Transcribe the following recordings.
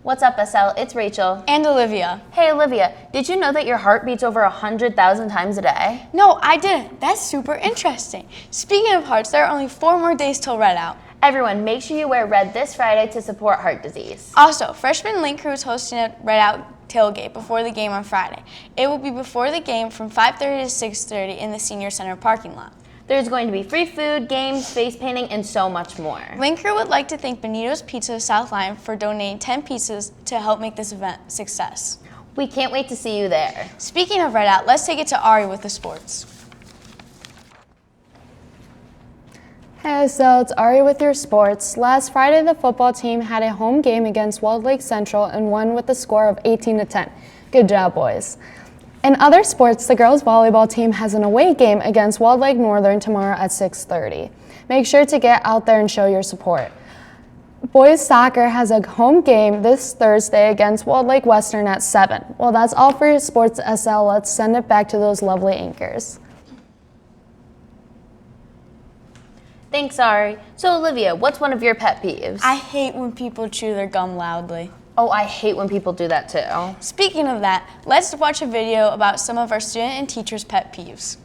What's up, SL? It's Rachel. And Olivia. Hey, Olivia, did you know that your heart beats over 100,000 times a day? No, I didn't. That's super interesting. Speaking of hearts, there are only 4 more days till Red Out. Everyone, make sure you wear red this Friday to support heart disease. Also, freshman Link Crew is hosting a Red Out tailgate before the game on Friday. It will be before the game from 5:30 to 6:30 in the Senior Center parking lot. There's going to be free food, games, face painting, and so much more. Link Crew would like to thank Benito's Pizza South Line for donating 10 pizzas to help make this event a success. We can't wait to see you there. Speaking of Red Out, let's take it to Ari with the sports. Hey, so it's Ari with your sports. Last Friday, the football team had a home game against Walled Lake Central and won with a score of 18-10. Good job, boys. In other sports, the girls volleyball team has an away game against Walled Lake Northern tomorrow at 6:30. Make sure to get out there and show your support. Boys soccer has a home game this Thursday against Walled Lake Western at 7. Well, that's all for your sports, SL. Let's send it back to those lovely anchors. Thanks, Ari. So, Olivia, what's one of your pet peeves? I hate when people chew their gum loudly. Oh, I hate when people do that too. Speaking of that, let's watch a video about some of our student and teachers' pet peeves.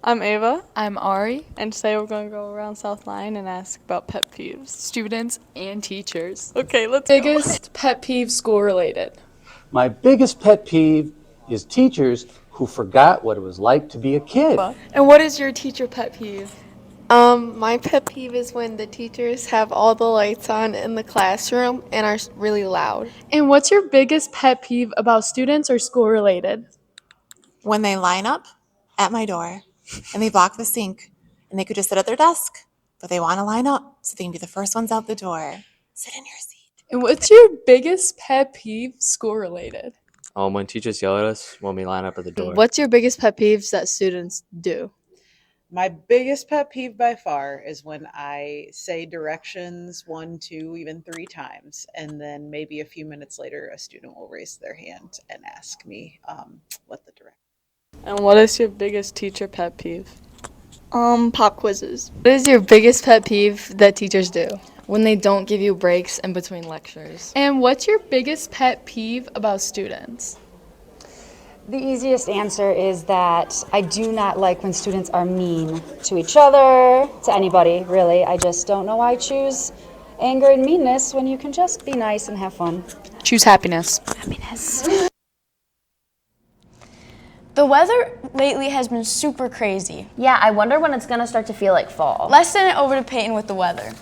I'm Ava. I'm Ari. And today we're going to go around South Line and ask about pet peeves. Students and teachers. Okay, let's Biggest pet peeve school related. My biggest pet peeve is teachers who forgot what it was like to be a kid. And what is your teacher pet peeve? My pet peeve is when the teachers have all the lights on in the classroom and are really loud. And what's your biggest pet peeve about students or school related? When they line up at my door and they block the sink and they could just sit at their desk, but they want to line up so they can be the first ones out the door. Sit in your seat. And what's your biggest pet peeve school related? When teachers yell at us when we line up at the door. What's your biggest pet peeves that students do? My biggest pet peeve by far is when I say directions 1, 2, even 3 times, and then maybe a few minutes later, a student will raise their hand and ask me what the direction. And what is your biggest teacher pet peeve? Pop quizzes. What is your biggest pet peeve that teachers do? When they don't give you breaks in between lectures. And what's your biggest pet peeve about students? The easiest answer is that I do not like when students are mean to each other, to anybody, really. I just don't know why I choose anger and meanness when you can just be nice and have fun. Choose happiness. Happiness. The weather lately has been super crazy. Yeah, I wonder when it's gonna start to feel like fall. Let's send it over to Peyton with the weather.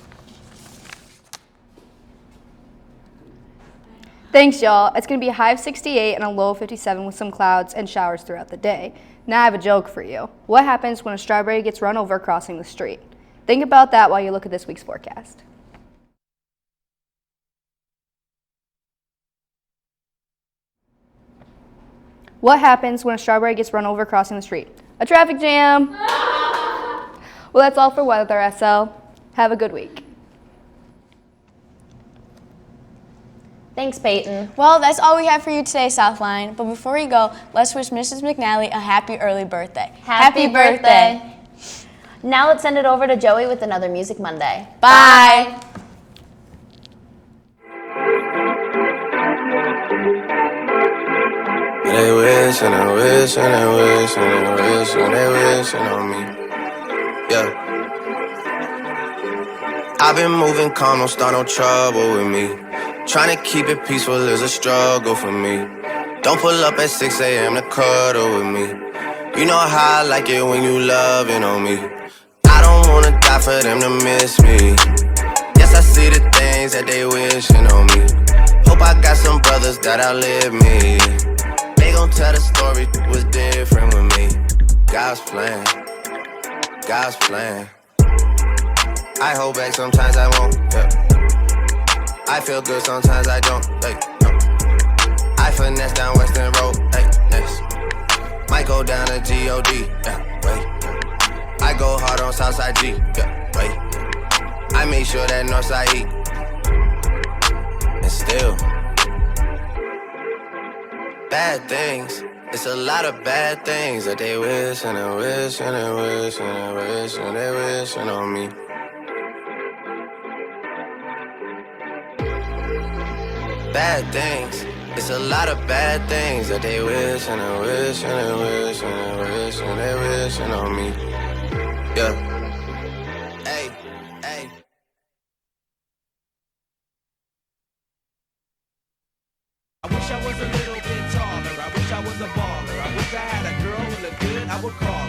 Thanks, y'all. It's going to be a high of 68 and a low of 57 with some clouds and showers throughout the day. Now I have a joke for you. What happens when a strawberry gets run over crossing the street? Think about that while you look at this week's forecast. What happens when a strawberry gets run over crossing the street? A traffic jam! Well, that's all for weather, SL. Have a good week. Thanks, Peyton. Well, that's all we have for you today, Southline. But before we go, let's wish Mrs. McNally a happy early birthday. Happy birthday. Now let's send it over to Joey with another Music Monday. Bye. They wish and they wish and they wish and they wish and they wishing on me. Yeah. I've been moving calm, don't start no trouble with me. Trying to keep it peaceful is a struggle for me. Don't pull up at 6 a.m. to cuddle with me. You know how I like it when you loving on me. I don't wanna die for them to miss me. Yes, I see the things that they wishing on me. Hope I got some brothers that outlive me. They gon' tell the story was different with me. God's plan, God's plan. I hold back, sometimes I won't, yeah. I feel good, sometimes I don't, hey, no. I finesse down Western Road, hey, next. Might go down to G.O.D., yeah, wait. I go hard on Southside G, yeah, wait. I make sure that Northside E. And still, bad things. It's a lot of bad things that they wish and they wish and they wish and they wish and they wishing on me. bad things. It's a lot of bad things that they wish and they wish and they wish and they wish and they wishing on me. Yeah. Hey, hey. I wish I was a little bit taller. I wish I was a baller. I wish I had a girl who looked good, I would call